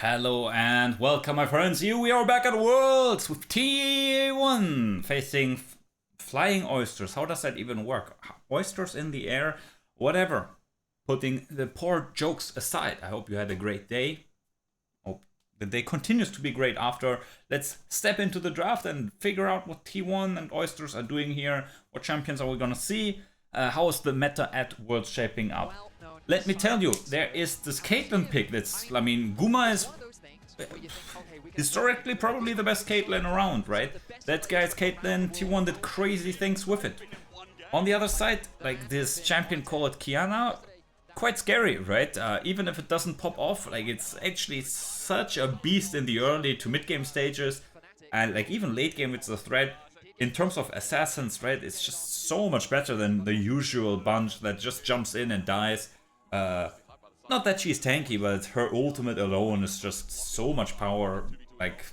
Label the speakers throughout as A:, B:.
A: Hello and welcome, my friends. Here we are back at Worlds with T1 facing Flying Oysters. How does that even work? Oysters in the air? Whatever. Putting the poor jokes aside, I hope you had a great day. Hope the day continues to be great after. Let's step into the draft and figure out what T1 and Oysters are doing here. What champions are we gonna see? How is the meta at Worlds shaping up? Let me tell you, there is this Caitlyn pick that's, I mean, Guma is historically probably the best Caitlyn around, right? That guy's Caitlyn, T1 did crazy things with it. On the other side, like this champion called Qiyana, quite scary, right? Even if it doesn't pop off, like it's actually such a beast in the early to mid-game stages, and like even late game it's a threat. In terms of assassins, right, it's just so much better than the usual bunch that just jumps in and dies. Not that she's tanky, but her ultimate alone is just so much power, like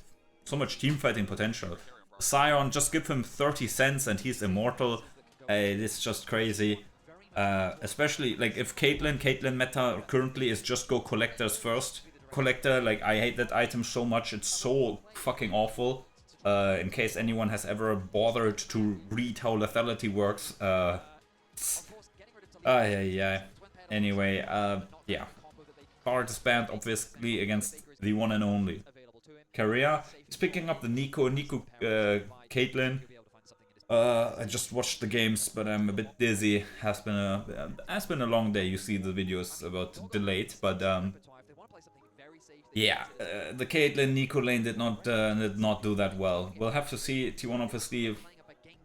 A: so much teamfighting potential. Sion, just give him 30 cents and he's immortal. It's just crazy. Especially like if Caitlyn meta currently is just go collectors first. Collector, like I hate that item so much, it's so fucking awful. In case anyone has ever bothered to read how lethality works. Yeah. Anyway, yeah. Card is banned, obviously, against the one and only. Keria is picking up the Neeko Caitlyn. I just watched the games, but I'm a bit dizzy. Has been a long day. You see the videos about delayed, but yeah, the Caitlyn Neeko lane did not do that well. We'll have to see. T1 obviously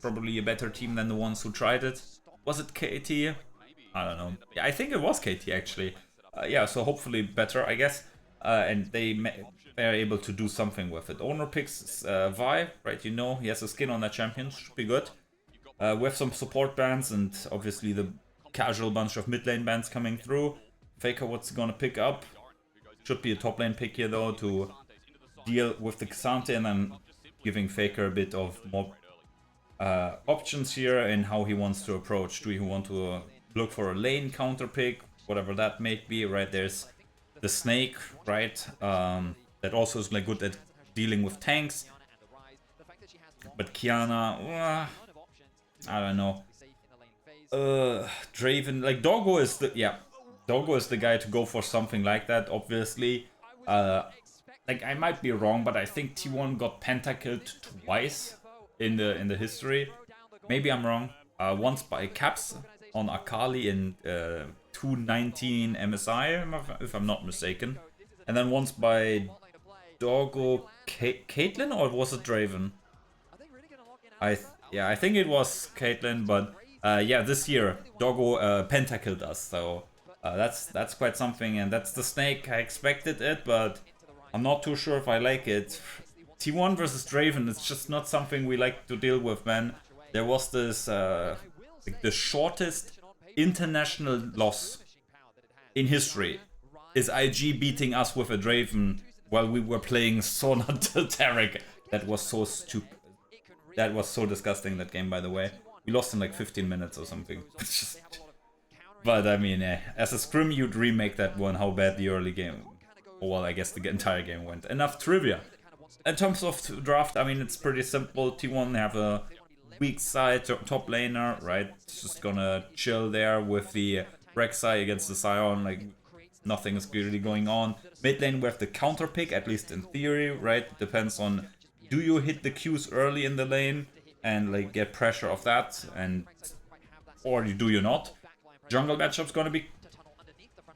A: probably a better team than the ones who tried it. Was it KT? I don't know. Yeah, I think it was KT actually. Yeah, so hopefully better, I guess. And they're able to do something with it. Oner picks Vi, right? You know, he has a skin on that champion. Should be good. We have some support bans and obviously the casual bunch of mid lane bans coming through. Faker, what's he gonna pick up? Should be a top lane pick here though to deal with the Xante, and then giving Faker a bit of more options here in how he wants to approach. Do you want to look for a lane counter pick, whatever that may be, right? There's the Snake, right? That also is like good at dealing with tanks. But Qiyana, I don't know. Draven, like Doggo is the guy to go for something like that, obviously. Like I might be wrong, but I think T1 got pentakilled twice in the history. Maybe I'm wrong. Once by Caps on Akali in 219 MSI, if I'm not mistaken. And then once by Doggo Caitlyn, or was it Draven? I think it was Caitlyn, but yeah, this year Doggo pentakilled us, so that's quite something, and that's the Snake. I expected it, but I'm not too sure if I like it. T1 versus Draven, it's just not something we like to deal with, man. There was this like the shortest international loss in history is IG beating us with a Draven while we were playing Sona Tarek. That was so stupid. That was so disgusting, that game, by the way. We lost in like 15 minutes or something. But I mean, as a scrim, you'd remake that one, how bad the early game, or well, I guess the entire game went. Enough trivia. In terms of draft, I mean, it's pretty simple. T1 have a weak side top laner, right? It's just gonna chill there with the Rek'Sai against the Sion, like nothing is really going on. Mid lane we have the counter pick, at least in theory, right? Depends on, do you hit the Qs early in the lane and like get pressure of that, and or do you not? Jungle matchup's gonna be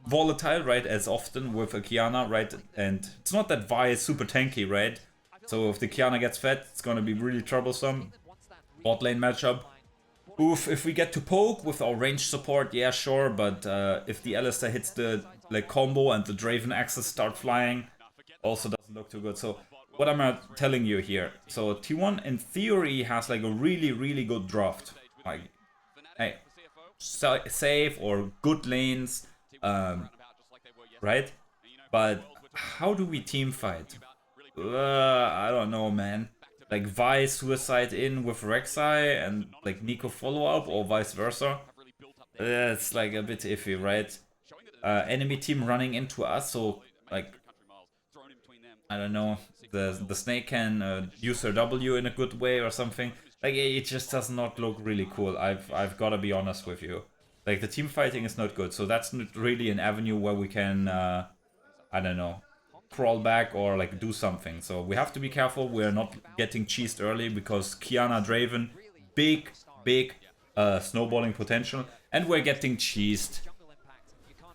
A: volatile, right? As often with a Qiyana, right? And it's not that Vi is super tanky, right? So if the Qiyana gets fed, it's gonna be really troublesome. Bot lane matchup. Oof, if we get to poke with our range support, yeah, sure, but if the Alistair hits the like combo and the Draven axes start flying, also doesn't look too good. So what am I telling you here? So T1 in theory has like a really good draft. Like, hey, safe or good lanes, right? But how do we team fight? I don't know, man. Like Vi suicide in with Rek'Sai and like Neeko follow up, or vice versa. It's like a bit iffy, right? Enemy team running into us, so like I don't know, the snake can use her W in a good way or something. Like, it just does not look really cool. I've got to be honest with you. Like, the team fighting is not good, so that's not really an avenue where we can, I don't know, crawl back or like do something. So we have to be careful. We're not getting cheesed early because Kiana Draven, big snowballing potential, and we're getting cheesed.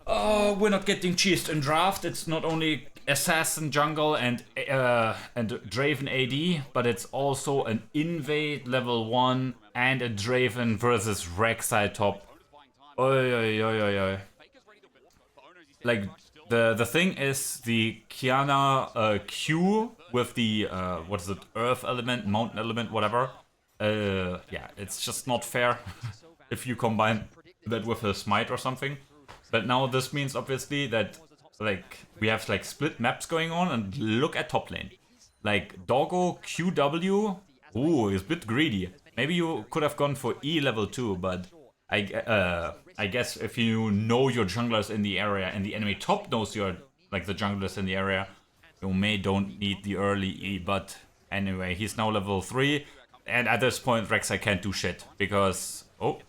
A: Oh, we're not getting cheesed in draft. It's not only assassin jungle and Draven AD, but it's also an invade level 1 and a Draven versus Rek'Sai top. Oi, oi, oi, oi, oi. Like, the thing is, the Qiyana Q with the, what is it, earth element, mountain element, whatever. Yeah, it's just not fair if you combine that with a smite or something. But now this means, obviously, that, like, we have, like, split maps going on, and look at top lane. Like, Doggo QW, ooh, is a bit greedy. Maybe you could have gone for E level 2, but I guess if you know your junglers in the area and the enemy top knows your, like, the junglers in the area, you don't need the early E. But anyway, he's now level 3, and at this point Rek'Sai can't do shit because, oh,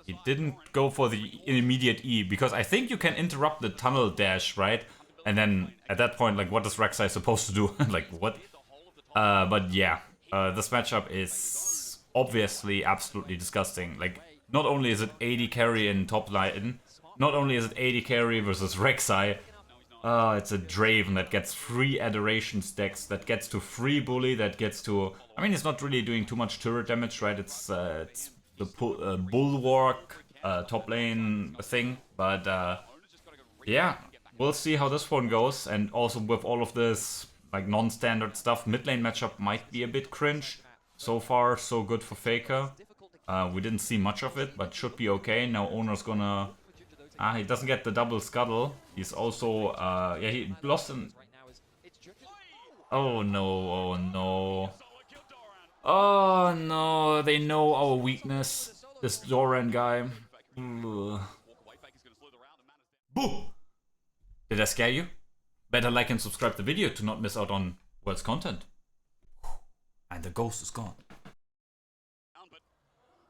A: he didn't go for the immediate E, because I think you can interrupt the tunnel dash, right? And then at that point, like, what is Rek'Sai supposed to do? Like, what? But yeah, this matchup is obviously absolutely disgusting. Like, not only is it AD carry in top lane, not only is it AD carry versus Rek'Sai, it's a Draven that gets free adoration stacks, that gets to free bully, that gets to... I mean, it's not really doing too much turret damage, right? It's the bulwark top lane thing, but yeah, we'll see how this one goes. And also with all of this, like, non-standard stuff, mid lane matchup might be a bit cringe. So far, so good for Faker. We didn't see much of it, but should be okay. Now Oner's gonna... he doesn't get the double scuttle. He's also... yeah, he lost an... Oh no, oh no. Oh no, they know our weakness. This Doran guy. Ugh. Boo! Did I scare you? Better like and subscribe the video to not miss out on Worlds content. And the ghost is gone.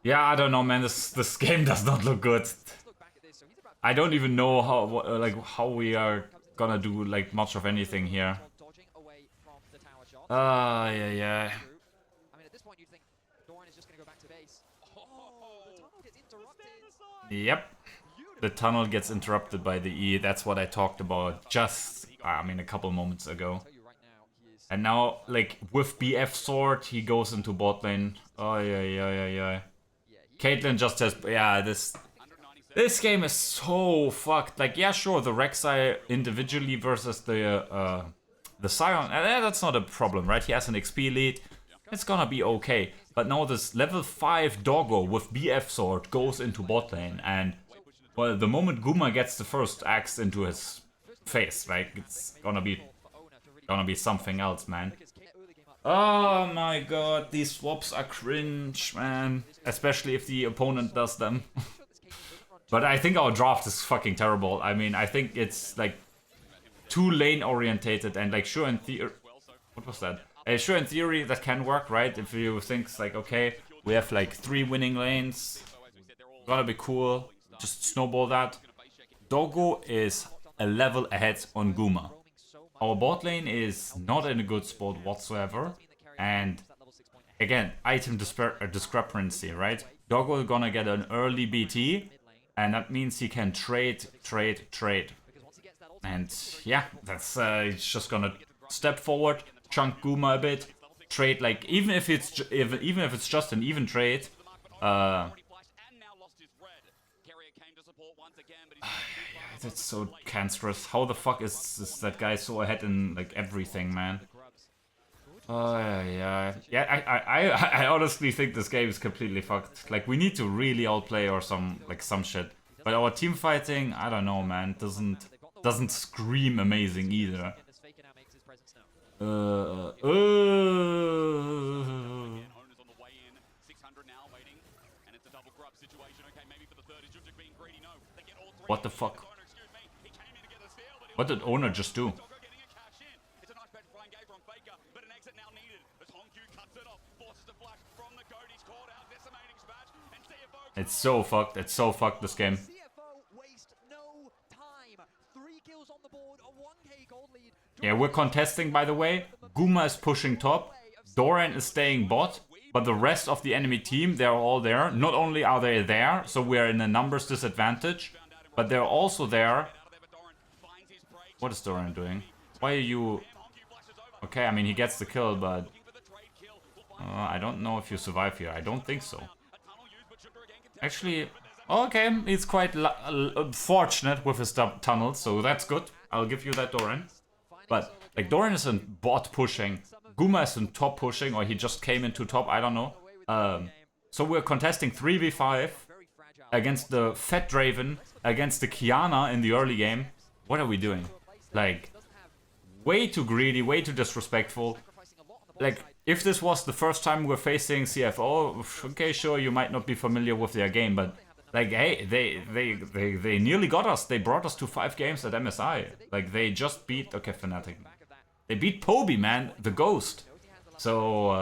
A: Yeah, I don't know, man. This game does not look good. I don't even know how we are gonna do, like, much of anything here. Yeah. Yep. The tunnel gets interrupted by the E. That's what I talked about just, I mean, a couple moments ago. And now, like, with BF sword, he goes into bot lane. Oh, yeah. Caitlyn just has, yeah, this game is so fucked. Like, yeah, sure, the Rek'Sai individually versus the Sion, that's not a problem, right? He has an XP lead. It's gonna be okay. But now this level 5 Doggo with BF sword goes into bot lane, and, well, the moment Guma gets the first axe into his face, like, it's gonna be something else, man. Oh my god, these swaps are cringe, man. Especially if the opponent does them. But I think our draft is fucking terrible. I mean, I think it's, like, too lane orientated, and, like, sure in theory... What was that? Sure, in theory that can work, right? If you think, like, okay, we have, like, 3 winning lanes, gonna be cool, just snowball that. Doggo is a level ahead on Guma. Our bot lane is not in a good spot whatsoever, and again, item discrepancy, right? Doggo is gonna get an early BT, and that means he can trade. And yeah, that's he's just gonna step forward, chunk Guma a bit, trade, like, even if it's just an even trade. That's so cancerous. How the fuck is that guy so ahead in, like, everything, man? Yeah. I honestly think this game is completely fucked. Like, we need to really outplay or some shit. But our team fighting, I don't know, man, doesn't scream amazing either. What the fuck? What did Oner just do? It's so fucked. It's so fucked, this game. Yeah, we're contesting, by the way. Guma is pushing top. Doran is staying bot. But the rest of the enemy team, they're all there. Not only are they there, so we're in a numbers disadvantage, but they're also there. What is Doran doing? Why are you... Okay, I mean, he gets the kill, but... I don't know if you survive here. I don't think so. Actually, okay, he's quite fortunate with his tunnels, so that's good. I'll give you that, Doran. But, like, Doran is in bot pushing. Guma is in top pushing, or he just came into top, I don't know. So we're contesting 3v5 against the Fat Draven, against the Qiyana in the early game. What are we doing? Like, way too greedy, way too disrespectful. Like, if this was the first time we're facing CFO, okay, sure, you might not be familiar with their game, but like, hey, they nearly got us. They brought us to 5 games at MSI. Like, they just beat... Okay, Fnatic. They beat Poby, man, the Ghost. So,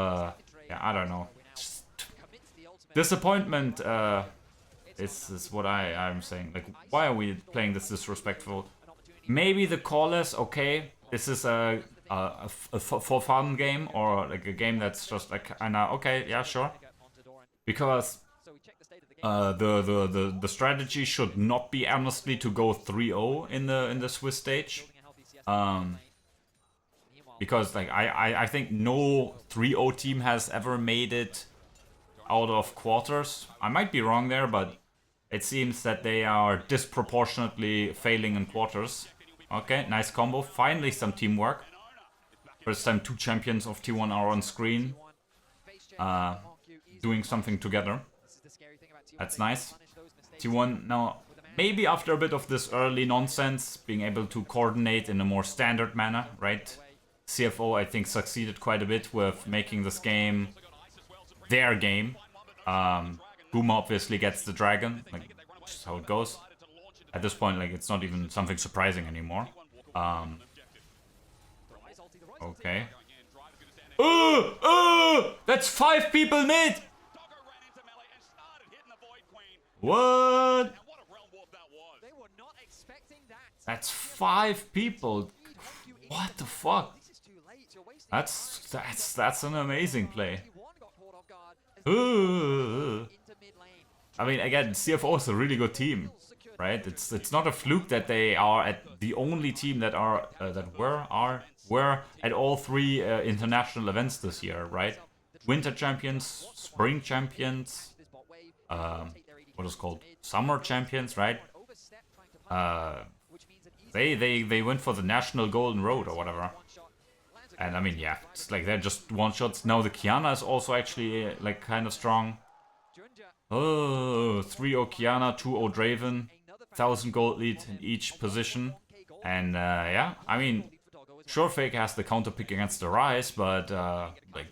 A: yeah, I don't know. Just disappointment is what I'm saying. Like, why are we playing this disrespectful? Maybe the callers, okay, this is a for fun game, or like a game that's just like, okay, yeah, sure. Because the strategy should not be honestly to go 3-0 in the Swiss stage. Because like I think no 3-0 team has ever made it out of quarters. I might be wrong there, but it seems that they are disproportionately failing in quarters. Okay, nice combo. Finally some teamwork. First time 2 champions of T1 are on screen. Doing something together. That's nice. T1 now, maybe after a bit of this early nonsense, being able to coordinate in a more standard manner, right? CFO, I think, succeeded quite a bit with making this game their game. Guma obviously gets the dragon, like, just how it goes. At this point, like, it's not even something surprising anymore. Okay. That's 5 people mid! What? That's 5 people. What the fuck? That's an amazing play. I mean, again, CFO is a really good team, right? It's not a fluke that they are at the only team that were at all 3 international events this year, right? Winter champions, spring champions, what is called summer champions, right? They went for the national golden road or whatever. And I mean, yeah, it's like they're just one-shots. Now the Qiyana is also actually like kind of strong. Oh, 3-0 Qiyana, 2-0 Draven. 1,000 gold lead in each position. And yeah, I mean, sure, Fake has the counter pick against the Rise, but like,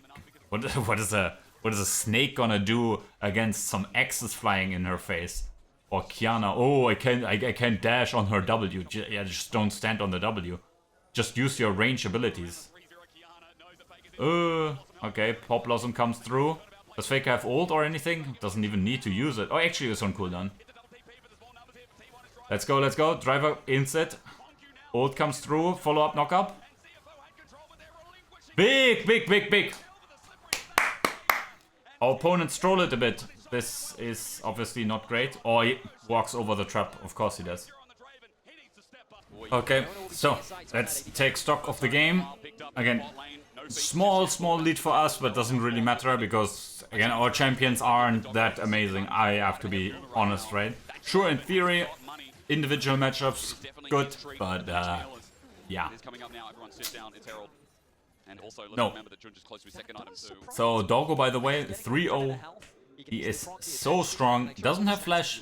A: what is a snake gonna do against some X's flying in her face? Or Qiyana, oh, I can't dash on her W. Yeah, just don't stand on the W. Just use your range abilities. Okay, Pop Blossom comes through. Does Faker have ult or anything? Doesn't even need to use it. Oh, actually it's on cooldown. Let's go, let's go. Driver inset. Ult comes through. Follow up, knock up. Big, big, big, big. Our opponent stroll it a bit. This is obviously not great. Or he walks over the trap. Of course he does. Okay, so let's take stock of the game. Again, small lead for us, but doesn't really matter because, again, our champions aren't that amazing. I have to be honest, right? Sure, in theory, individual matchups, good, but yeah. No. So Doggo, by the way, 3-0. He is so strong, doesn't have flash,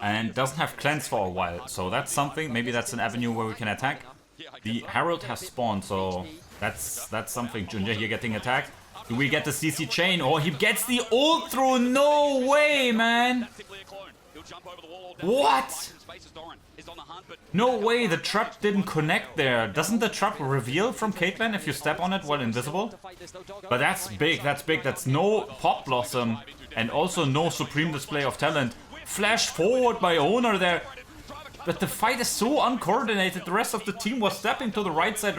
A: and doesn't have cleanse for a while. So that's something, maybe that's an avenue where we can attack. The Herald has spawned, so that's something. Junjia here getting attacked. Do we get the CC chain? Oh, he gets the ult through, no way, man! What? No way, the trap didn't connect there. Doesn't the trap reveal from Caitlyn if you step on it while invisible? But that's big, that's big. That's no Pop Blossom and also no supreme display of talent. Flash forward by Oner there. But the fight is so uncoordinated. The rest of the team was stepping to the right side.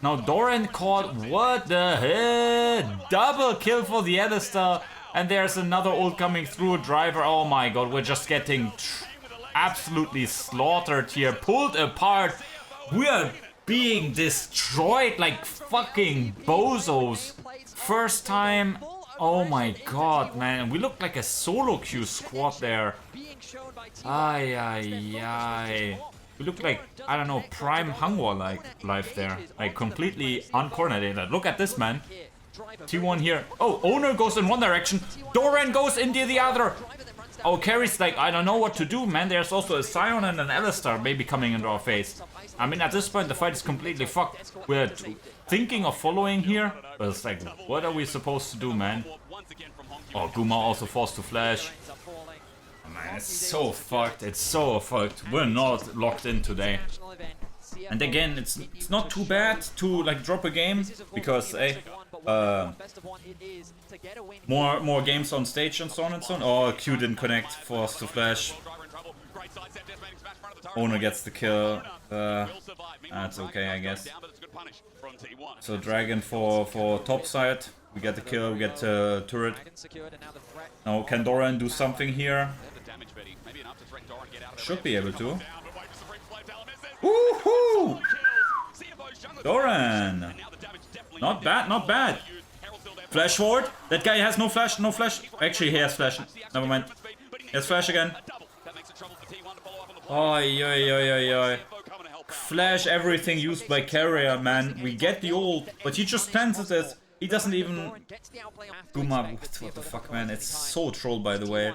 A: Now Doran caught, what the hell? Double kill for the Alistair. And there's another ult coming through. Driver, oh my god, we're just getting absolutely slaughtered here. Pulled apart. We are being destroyed like fucking bozos. First time. Oh my god, man. We look like a solo queue squad there. Ay, ay, ay. We look like, I don't know, prime Hangwa like life there. Like completely uncoordinated. Look at this, man. T1 here. Oh, Oner goes in one direction. Doran goes into the other. Oh, Keria's like, I don't know what to do, man. There's also a Sion and an Alistair maybe coming into our face. I mean, at this point, the fight is completely fucked. We're thinking of following here, but it's like, what are we supposed to do, man? Oh, Guma also forced to flash. Man, it's so fucked. It's so fucked. We're not locked in today. And again, it's not too bad to like drop a game because more games on stage and so on and so on. Oh, Q didn't connect, forced to flash. Oner gets the kill. That's okay, I guess. So Dragon for top side. We get the kill, we get turret. Now can Doran do something here? Should be able to. Woohoo! Doran! Not bad, not bad. Flash forward. That guy has no flash, no flash. Actually, he has flash. Never mind. He has flash again. Oi, oi, oi, oi, oi. Flash everything used by Keria, man. We get the ult, but he just plants it. He doesn't even... Guma, what the fuck, man. It's so troll, by the way.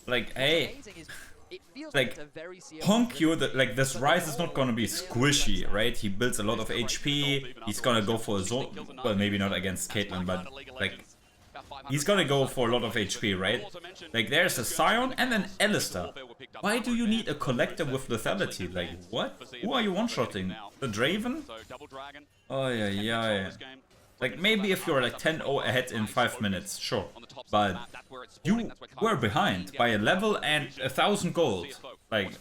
A: Like, hey... Like, Honk you, like, this Rise is not gonna be squishy, right? He builds a lot of HP, he's gonna go for a zone, well, maybe not against Caitlyn, but, like, he's gonna go for a lot of HP, right? Like, there's a Sion and an Alistair. Why do you need a Collector with lethality? Like, what? Who are you one-shotting? The Draven? Oh, yeah, yeah. Like, maybe if you're like 10-0 ahead in 5 minutes, sure. But you were behind by a level and 1,000 gold. Like,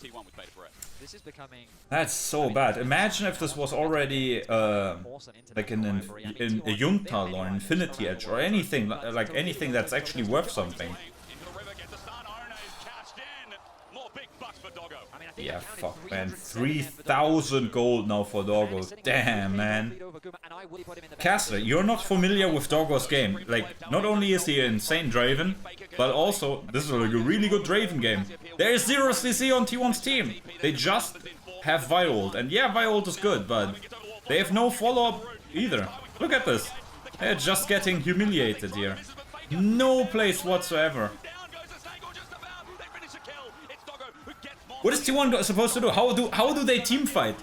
A: that's so bad. Imagine if this was already like in a Yuntal or Infinity Edge or anything, like anything that's actually worth something. Yeah, fuck, man. 3,000 gold now for Doggos. Damn, man. Caster, you're not familiar with Doggos' game. Like, not only is he an insane Draven, but also, this is like a really good Draven game. There is 0 CC on T1's team. They just have Violt. And yeah, Violt is good, but they have no follow-up either. Look at this. They're just getting humiliated here. No place whatsoever. What is T1 supposed to do? How do they team fight?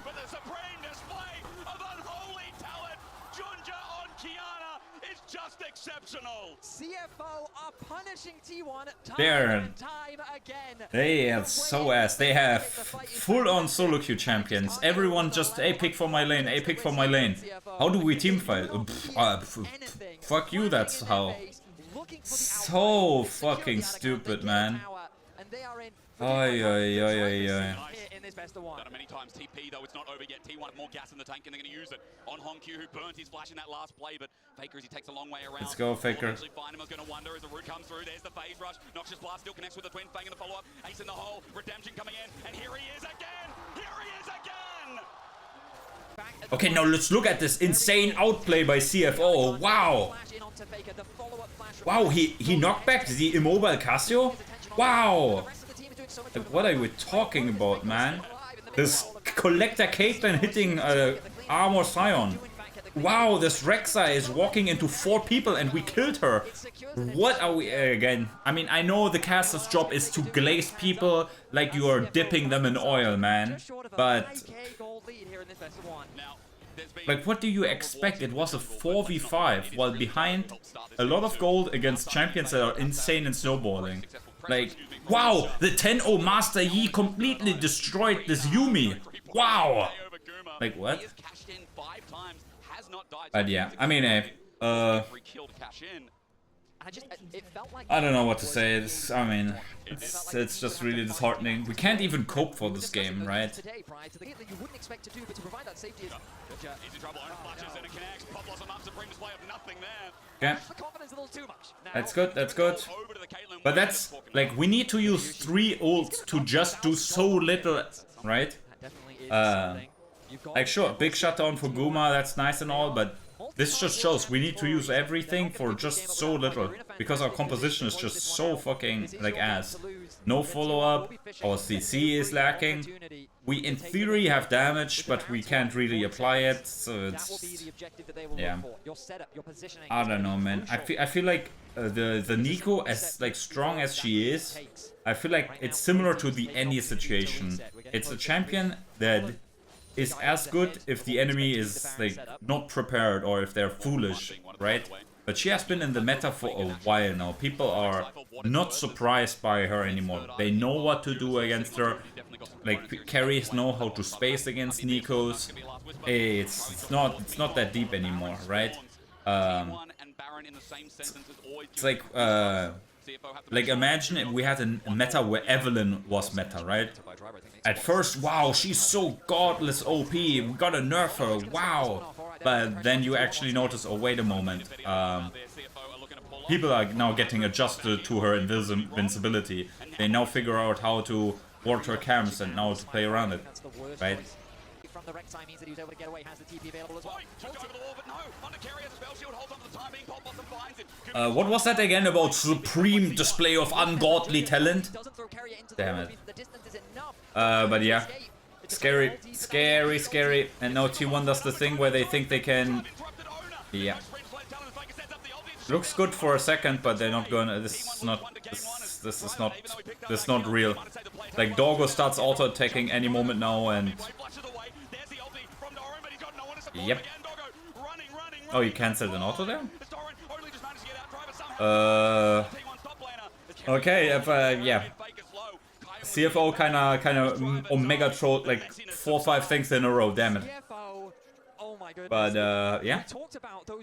B: CFO are punishing T1
A: time again. They have so ass. They have full-on solo queue champions. Everyone just, hey, pick for my lane, hey, pick for my lane. How do we team fight? Fuck you, that's how. So fucking stupid, man. Oi, oi, oi, oi, oi.
C: Done it many times. TP though, it's not over yet. T1 more gas in the tank and they're going to use it on Honq, who burnt his flash in that last play, but Faker as he takes a long way around.
A: Let's go, Faker.
C: Find him. I was going to wonder as the root comes through. There's the phase rush. Noxious Blast still connects with the Twin Fang in the follow-up. Ace in the hole. Redemption coming in, and here he is again. Here he is again.
A: Okay, now let's look at this insane outplay by CFO. Wow. Wow, he knocked back the immobile Cassio. Wow. Like, what are we talking about, man? This Collector Caitlyn hitting Armor Sion. Wow, this Rexa is walking into 4 people and we killed her. What are we again? I mean, I know the caster's job is to glaze people like you are dipping them in oil, man. But like, what do you expect? It was a 4v5 while behind a lot of gold against champions that are insane in snowballing. Like, wow, the 10-0 Master Yi completely destroyed this Yuumi. Wow. Like, what? But yeah, I mean, I don't know what to say. I mean, it's just really disheartening. We can't even cope for this game, right? Okay. That's good, that's good. But that's, like, we need to use 3 ults to just do so little, right? Like, sure, big shutdown for Guma, that's nice and all, but this just shows we need to use everything for just so little. Because our composition is just so fucking, like, ass. No follow-up, our CC is lacking. We, in theory, have damage, but we can't really apply it, so it's... Yeah. I don't know, man. I feel like the Neeko, as, like, strong as she is, I feel like it's similar to the any situation. It's a champion that is as good if the enemy is, like, not prepared or if they're foolish, right? But she has been in the meta for a while now. People are not surprised by her anymore. They know what to do against her. Like, carries know how to space against Neekos. Hey, it's not that deep anymore, right? It's like imagine if we had a meta where Evelyn was meta, right? At first, wow, she's so godless OP, we gotta nerf her, wow. But then you actually notice, oh wait a moment, people are now getting adjusted to her invincibility. They now figure out how to ward her camps and now to play around it, right?
B: The wreck time means that he was able to get away, has the TP available as well.
A: What was that again about supreme display of ungodly talent? Damn it. But yeah. Scary, scary, scary. And now T1 does the thing where they think they can... Yeah. Looks good for a second, but they're not gonna... This is not real. Like, Doggo starts auto-attacking any moment now and... Yep. Oh, you cancelled an auto there? Okay, yeah. CFO kinda Omega trolled like 4 or 5 things in a row, damn it. But yeah.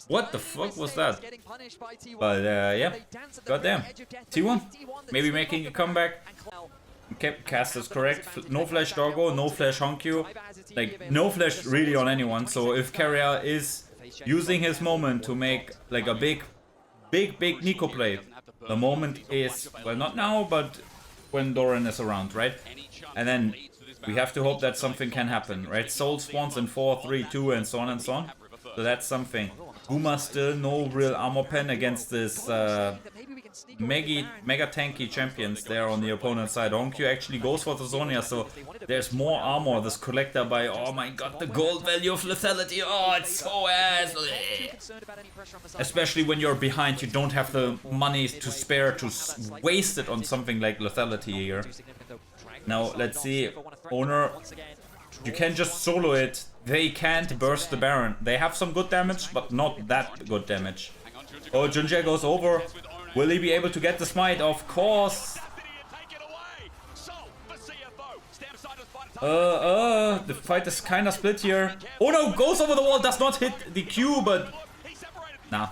A: What the fuck was that? But yeah. Goddamn. T1 maybe making a comeback. Okay, cast is correct. No flash Doggo, no flash Honkyu. Like, no flash really on anyone. So if Keria is using his moment to make like a big Neeko play, the moment is, well, not now, but when Doran is around, right? And then we have to hope that something can happen, right? Soul spawns in 4, 3, 2, and so on and so on. So that's something. Guma still no real armor pen against this mega tanky champions there on the opponent's side. Honkyu actually goes for the Zonia, so there's more armor. This collector by, oh my god, the gold value of lethality. Oh, it's so ass. Especially when you're behind, you don't have the money to spare to waste it on something like lethality here. Now, let's see. Oner, you can just solo it. They can't burst the Baron. They have some good damage, but not that good damage. Oh, Junjia goes over. Will he be able to get the smite? Of course. The fight is kinda split here. Oh no, goes over the wall, does not hit the Q, but... Nah.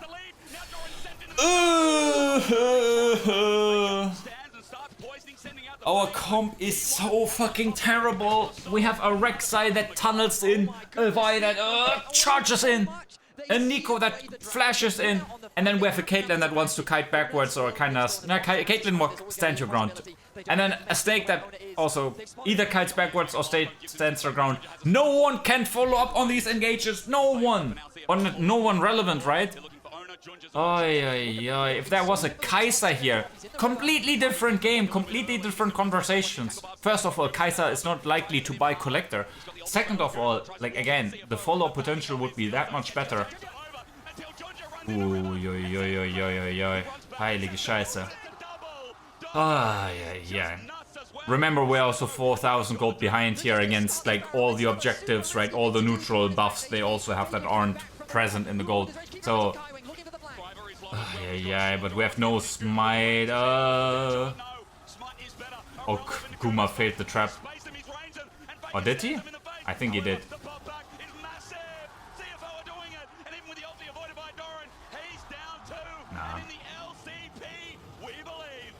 A: Our comp is so fucking terrible. We have a Rek'Sai that tunnels in, a Vi that charges in, a Neeko that flashes in, and then we have a Caitlyn that wants to kite backwards or kinda... No, Caitlyn will stand your ground. And then a Snake that also either kites backwards or stands your ground. No one can follow up on these engages. No one. No one relevant, right? If there was a Kai'Sa here, completely different game, completely different conversations. First of all, Kai'Sa is not likely to buy Collector. Second of all, like again, the follow potential would be that much better. Heilige Scheiße. Remember, we're also 4,000 gold behind here against like all the objectives, right? All the neutral buffs they also have that aren't present in the gold. So, but we have no smite. Oh, Guma failed the trap. Or did he? I think he did. Nah.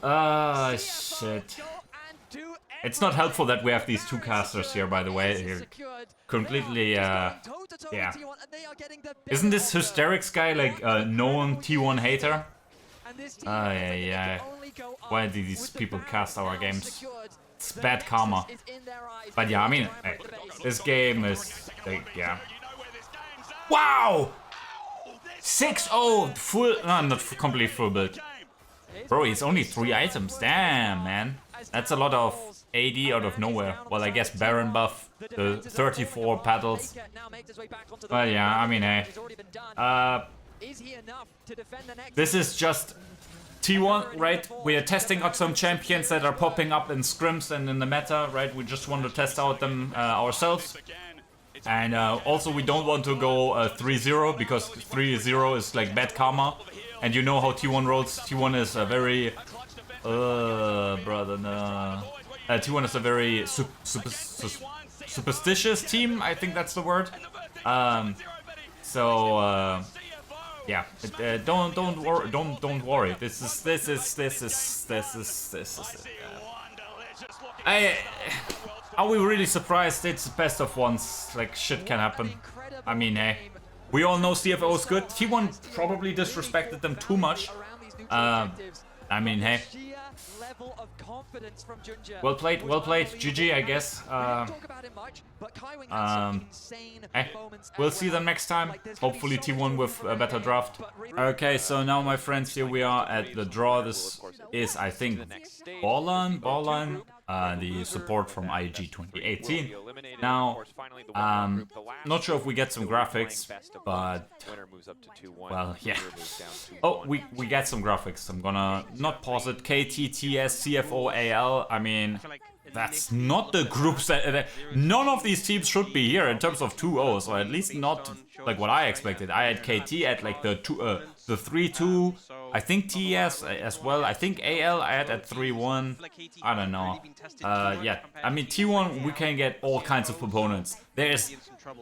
A: Ah, shit. It's not helpful that we have these two casters here, by the way. Here. Completely, yeah. Isn't this Hysterics guy like a known T1 hater? Yeah. Why do these people cast our games? It's bad karma. But yeah, I mean, hey, this game is, like, yeah. Wow! 6-0! Full, no, not completely full build. Bro, he's only 3 items. Damn, man. That's a lot of AD out of nowhere. Well, I guess Baron buff, the 34 paddles. Well, yeah, I mean, hey. This is just T1, right? We are testing out some champions that are popping up in scrims and in the meta, right? We just want to test out them ourselves. And also we don't want to go 3-0 because 3-0 is like bad karma. And you know how T1 rolls. T1 is a very... brother, no. T1 is a very superstitious team, I think that's the word. Yeah, don't worry. This is. Are we really surprised? It's best of ones. Like, shit can happen. I mean, hey, we all know CFO is good. T1 probably disrespected them too much. I mean, hey. Well played, GG, I guess. We'll see them next time. Hopefully T1 with a better draft. Okay, so now, my friends, here we are at the draw. This is, I think, Ballan, the support from IG 2018. Now, not sure if we get some graphics, but, well, yeah. Oh, we get some graphics. I'm gonna not pause it. KTTS, CFO AL. I mean, that's not the groups that... none of these teams should be here in terms of 2-0s, or at least not like what I expected. I had KT at like the 3-2. I think TS as well. I think AL I had at 3-1. I don't know. Yeah, I mean T1 we can get all kinds of opponents. There's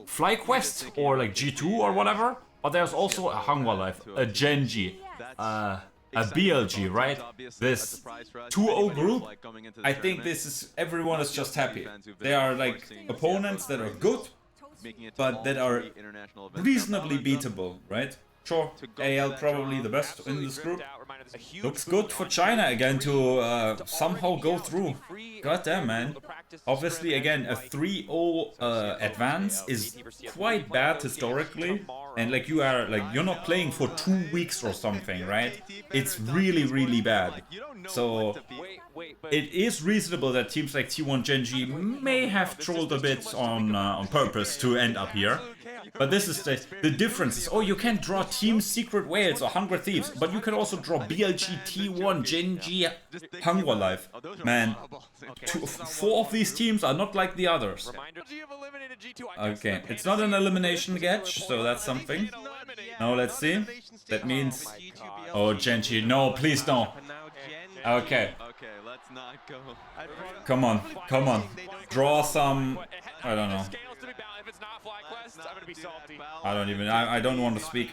A: FlyQuest or like G2 or whatever, but there's also a Hangwa Life, a Genji, a BLG, right? This 2-0 group, I think this is, everyone is just happy. They are like opponents that are good, but that are reasonably beatable, right? Sure, AL probably the best in this group. Looks good for China again to somehow go through. God damn, man. Obviously, again, a 3-0 advance is quite bad historically. And like you're not playing for 2 weeks or something, right? It's really, really bad. So it is reasonable that teams like T1 Genji may have trolled a bit on purpose to end up here. But this is the difference is, oh, you can draw Team Secret Whales or Hunger Thieves, but you can also draw BLG, T1, Genji, Hunger Life. Man, 4 of these teams are not like the others. Okay, it's not an elimination catch, so that's something. Now let's see. That means... oh, Genji, no, please no. Okay. Come on. Draw some... I don't know. I don't want to speak.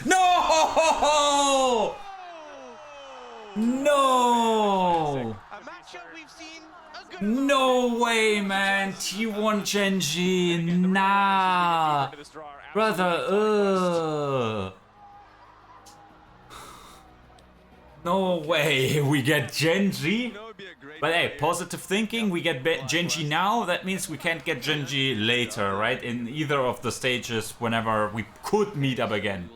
A: No! No! No way, man. T1 Genji. Nah. Brother, no way we get Genji. But hey, positive thinking, we get Genji now, that means we can't get Genji later, right? In either of the stages, whenever we could meet up again.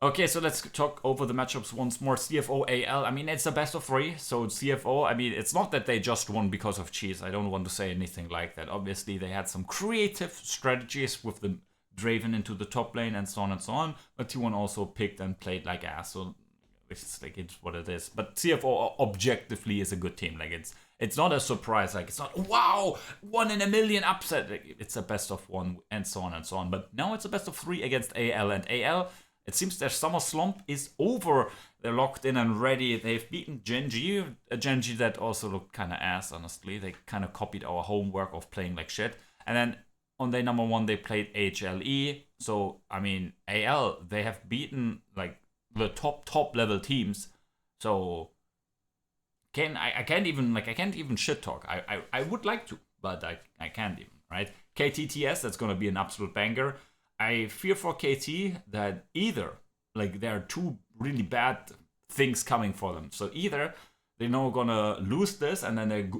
A: Okay, so let's talk over the matchups once more. CFO AL, I mean, it's a best of 3, so CFO, I mean, it's not that they just won because of cheese. I don't want to say anything like that. Obviously, they had some creative strategies with the Draven into the top lane and so on, but T1 also picked and played like ass, so it's like, it's what it is. But CFO objectively is a good team. Like, it's not a surprise. Like, it's not, wow, 1 in a million upset. Like, it's a best of 1 and so on. But now it's a best of 3 against AL, and AL It seems their summer slump is over. They're locked in and ready. They've beaten Junjia, a Junjia that also looked kind of ass, honestly. They kind of copied our homework of playing like shit. And then on day number 1, they played HLE. So, I mean, AL, they have beaten like the top level teams. So, I can't even shit talk. I would like to, but I can't even, right? KTTS, that's gonna be an absolute banger. I fear for KT that either, like, there are two really bad things coming for them. So either they're now gonna lose this and then they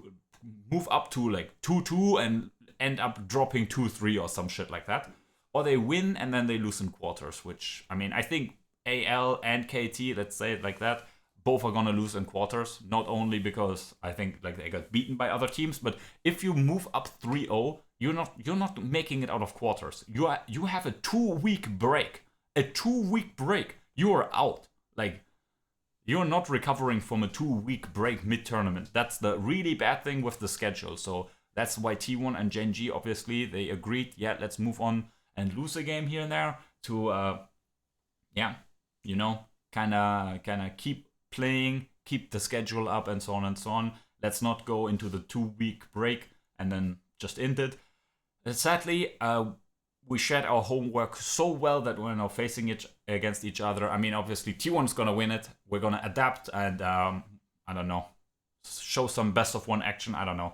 A: move up to like 2-2 and end up dropping 2-3 or some shit like that. Or they win and then they lose in quarters, which, I mean, I think AL and KT, let's say it like that, both are gonna lose in quarters. Not only because I think like they got beaten by other teams, but if you move up 3-0, you're not making it out of quarters. You have a 2-week break. A 2-week break. You are out. Like, you're not recovering from a 2-week break mid-tournament. That's the really bad thing with the schedule. So that's why T1 and Genji, obviously, they agreed, yeah, let's move on and lose a game here and there to, kind of keep playing, keep the schedule up and so on and so on. Let's not go into the 2-week break and then just end it. Sadly, we shared our homework so well that we're now facing it against each other. I mean, obviously, T1's gonna win it. We're gonna adapt and, I don't know, show some best of 1 action. I don't know.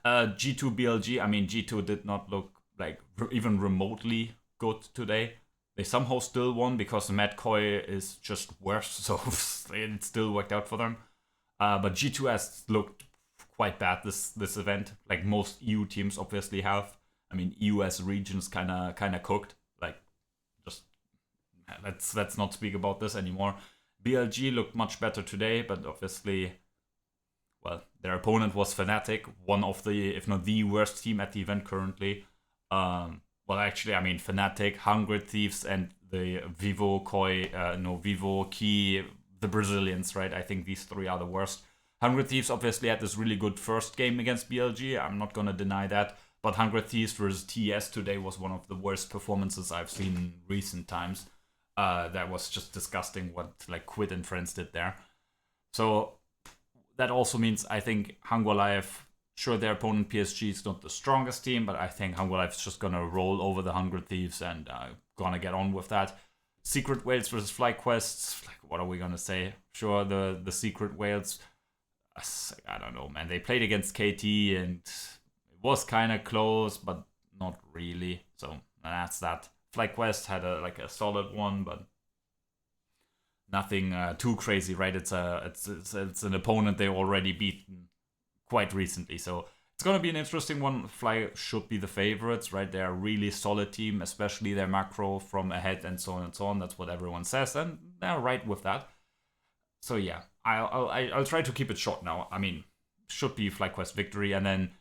A: G2 BLG, I mean, G2 did not look like even remotely good today. They somehow still won because Mad Koi is just worse, so it still worked out for them. But G2 has looked quite bad this event, like most EU teams obviously have. I mean, EU as regions kind of cooked. Like, just let's not speak about this anymore. BLG looked much better today, but obviously, well, their opponent was Fnatic, one of the, if not the worst team at the event currently. Well, actually, I mean, Fnatic, 100 Thieves, and the Vivo Key, the Brazilians, right? I think these 3 are the worst. 100 Thieves obviously had this really good first game against BLG. I'm not gonna deny that. But 100 Thieves versus TS today was one of the worst performances I've seen in recent times. That was just disgusting what like Quid and friends did there. So that also means I think Hangzhou Live, sure their opponent PSG is not the strongest team, but I think Hangzhou Live is just gonna roll over the 100 Thieves and gonna get on with that. Secret Whales versus FlyQuest, like what are we gonna say? Sure, the Secret Whales, I don't know, man. They played against KT and was kind of close, but not really. So that's that. FlyQuest had a solid one, but nothing too crazy, right? It's an opponent they already beaten quite recently, so it's gonna be an interesting one. Fly should be the favorites, right? They're a really solid team, especially their macro from ahead and so on and so on. That's what everyone says, and they're right with that. So yeah, I'll try to keep it short now. I mean, should be FlyQuest victory, and then.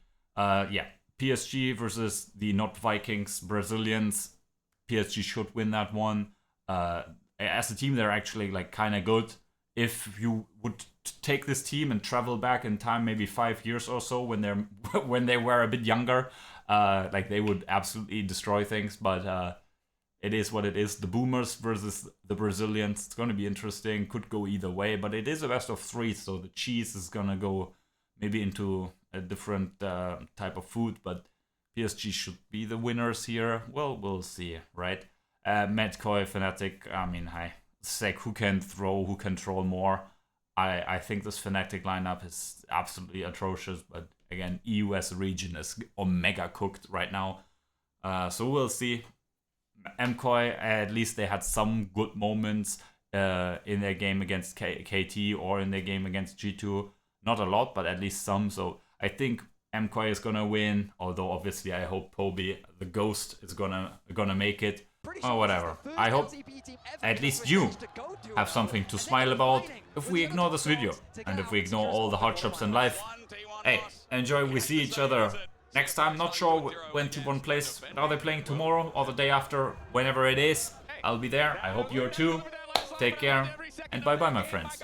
A: PSG versus the not Vikings Brazilians. PSG should win that one. As a team, they're actually like kind of good. If you would take this team and travel back in time, maybe 5 years or so, when they were a bit younger, like they would absolutely destroy things. But it is what it is. The Boomers versus the Brazilians. It's gonna be interesting. Could go either way, but it is a best of 3, so the cheese is gonna go maybe into a different type of food, but PSG should be the winners here. Well, we'll see, right? Madkoi, Fnatic, I mean, who can throw, who can troll more? I think this Fnatic lineup is absolutely atrocious, but again, EU as a region is omega cooked right now. So we'll see. MKoi, at least they had some good moments in their game against KT or in their game against G2. Not a lot, but at least some, so I think MKoi is gonna win, although obviously I hope Poby, the ghost, is gonna make it. Or whatever. I hope at least you have something to smile about if we ignore this video. And if we ignore all the hardships in life. Hey, enjoy, we see each other next time. Not sure when T1 plays. Are they playing tomorrow or the day after? Whenever it is, I'll be there. I hope you are too. Take care and bye bye, my friends.